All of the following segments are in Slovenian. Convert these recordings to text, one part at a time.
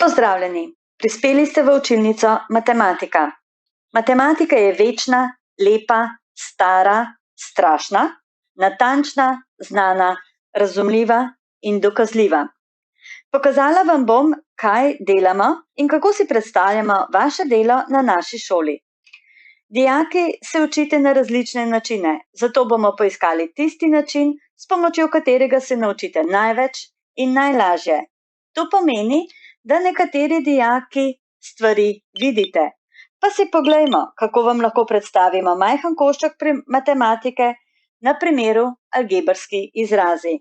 Pozdravljeni, prispeli ste v učilnico Matematika. Matematika je večna, lepa, stara, strašna, natančna, znana, razumljiva in dokazljiva. Pokazala vam bom, kaj delamo in kako si predstavljamo vaše delo na naši šoli. Dijaki se učite na različne načine, zato bomo poiskali tisti način, s pomočjo katerega se naučite največ in najlažje. To pomeni, da nekateri dijaki stvari vidite. Pa si poglejmo, kako vam lahko predstavimo majhen košček matematike na primeru algebrski izrazi.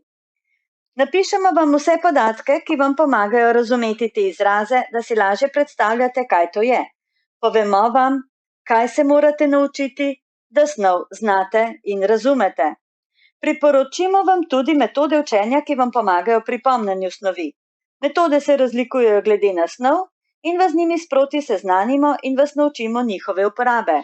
Napišemo vam vse podatke, ki vam pomagajo razumeti te izraze, da si lažje predstavljate, kaj to je. Povemo vam, kaj se morate naučiti, da snov znate in razumete. Priporočimo vam tudi metode učenja, ki vam pomagajo pri pomnjenju snovi. Metode se razlikujejo glede na snov in vas z njimi sproti seznanimo in vas naučimo njihove uporabe.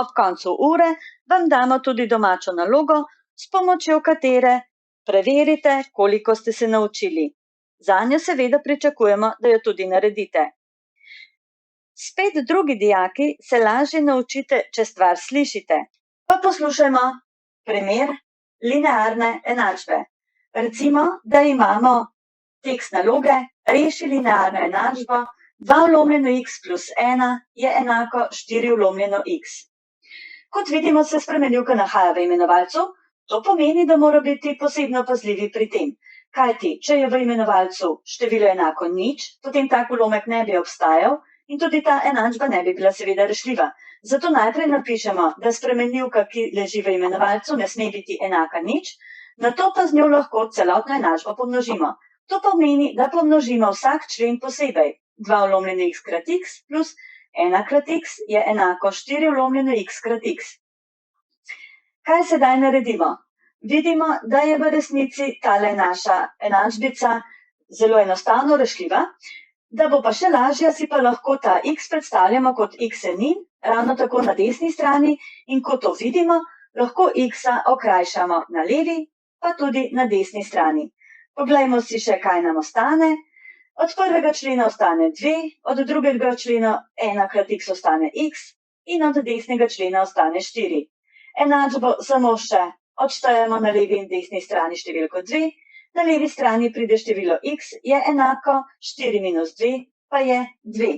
Ob koncu ure vam damo tudi domačo nalogo, s pomočjo katere preverite, koliko ste se naučili. Zanjo seveda pričakujemo, da jo tudi naredite. Spet drugi dijaki se lažje naučite, če stvar slišite. Pa poslušajmo primer linearne enačbe. Recimo, da imamo tekst naloge, reši linearno enačbo, 2 vlomljeno x plus 1 je enako 4 vlomljeno x. Kot vidimo, se spremenljivka nahaja v imenovalcu, to pomeni, da mora biti posebno pazljivi pri tem. Kajti, če je v imenovalcu število enako nič, potem tak vlomek ne bi obstajal in tudi ta enačba ne bi bila seveda rešljiva. Zato najprej napišemo, da spremenljivka, ki leži v imenovalcu, ne sme biti enaka nič, nato pa z njo lahko celotno enačbo pomnožimo. To pomeni, da pomnožimo vsak člen posebej. 2 vlomljeno x krat x plus 1 krat x je enako 4 vlomljeno x krat x. Kaj sedaj naredimo? Vidimo, da je v resnici tale naša enačbica zelo enostavno rešljiva, da bo pa še lažja, si pa lahko ta x predstavljamo kot x-enin, ravno tako na desni strani, in ko to vidimo, lahko x-a okrajšamo na levi, pa tudi na desni strani. Poglejmo si še, kaj nam ostane. Od prvega člena ostane 2, od drugega člena 1 krat x ostane x in od desnega člena ostane 4. Enačbo samo še odštejemo na levi in desni strani številko 2, na levi strani pride število x je enako 4 minus 2 pa je 2.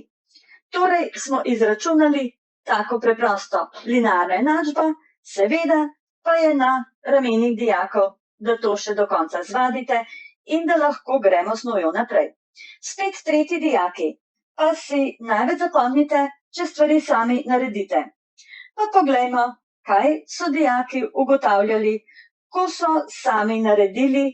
Torej smo izračunali tako preprosto linearno enačbo, seveda pa je na ramenih dijakov, da to še do konca zvadite in da lahko gremo s snovjo naprej. Spet tretji dijaki, pa si največ zapomnite, če stvari sami naredite. Pa poglejmo, kaj so dijaki ugotavljali, ko so sami naredili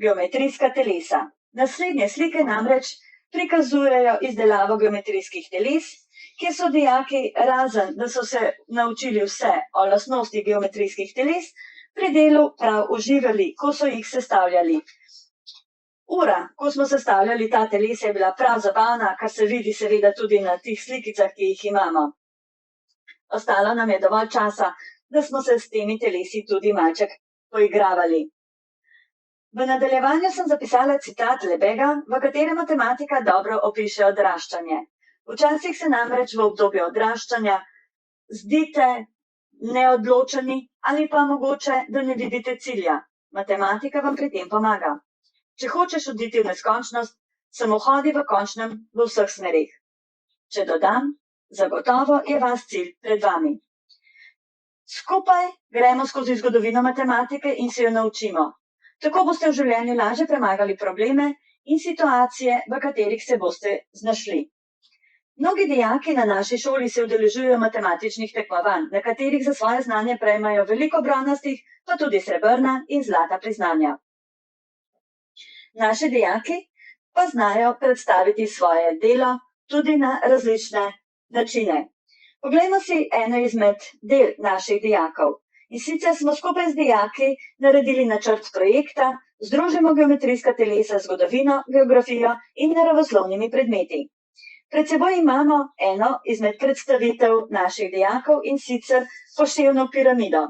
geometrijska telesa. Naslednje slike namreč prikazujejo izdelavo geometrijskih teles, kjer so dijaki, razen da so se naučili vse o lastnostih geometrijskih teles, pri delu prav uživali, ko so jih sestavljali. Ura, ko smo sestavljali ta telesa, je bila prav zabavna, kar se vidi seveda tudi na tih slikicah, ki jih imamo. Ostalo nam je dovolj časa, da smo se s temi telesi tudi malček poigravali. V nadaljevanju sem zapisala citat Lebega, v katerem matematika dobro opiše odraščanje. Včasih se namreč v obdobju odraščanja zdite neodločeni ali pa mogoče, da ne vidite cilja. Matematika vam pri tem pomaga. Če hočeš oditi v neskončnost, samo hodi v končnem v vseh smerih. Če dodam, zagotovo je vas cilj pred vami. Skupaj gremo skozi zgodovino matematike in se jo naučimo. Tako boste v življenju lažje premagali probleme in situacije, v katerih se boste znašli. Mnogi dijaki na naši šoli se udeležujejo matematičnih tekmovanj, na katerih za svoje znanje prejmejo veliko bronastih, pa tudi srebrna in zlata priznanja. Naši dijaki pa znajo predstaviti svoje delo tudi na različne načine. Poglejmo si eno izmed del naših dijakov. In sicer smo skupaj z dijaki naredili načrt projekta Združimo geometrijska telesa z zgodovino, geografijo in naravoslovnimi predmeti. Pred seboj imamo eno izmed predstavitev naših dijakov in sicer poševno piramido.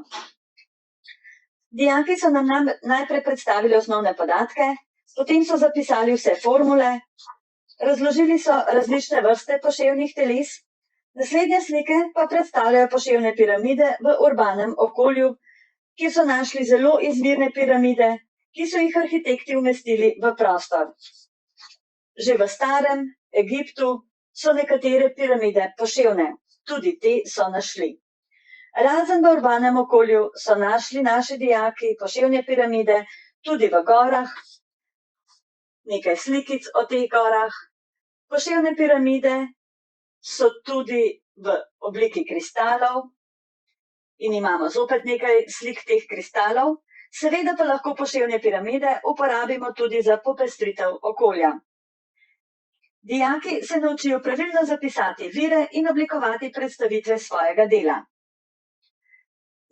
Dijaki so nam najprej predstavili osnovne podatke, potem so zapisali vse formule, Razložili so različne vrste poševnih teles, naslednje slike pa predstavljajo poševne piramide v urbanem okolju, kjer so našli zelo izvirne piramide, ki so jih arhitekti umestili v prostor. Že v starem Egiptu so nekatere piramide poševne, tudi te so našli. Razen v urbanem okolju so našli naši dijaki poševne piramide tudi v gorah, nekaj slikic o teh gorah. Poševne piramide so tudi v obliki kristalov in imamo zopet nekaj slik teh kristalov. Seveda pa lahko poševne piramide uporabimo tudi za popestritev okolja. Dijaki se naučijo pravilno zapisati vire in oblikovati predstavitve svojega dela.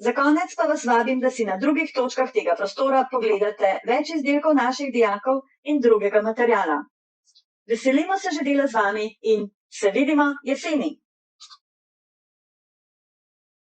Za konec pa vas vabim, da si na drugih točkah tega prostora pogledate več izdelkov naših dijakov in drugega materiala. Veselimo se že dela z vami in se vidimo jeseni!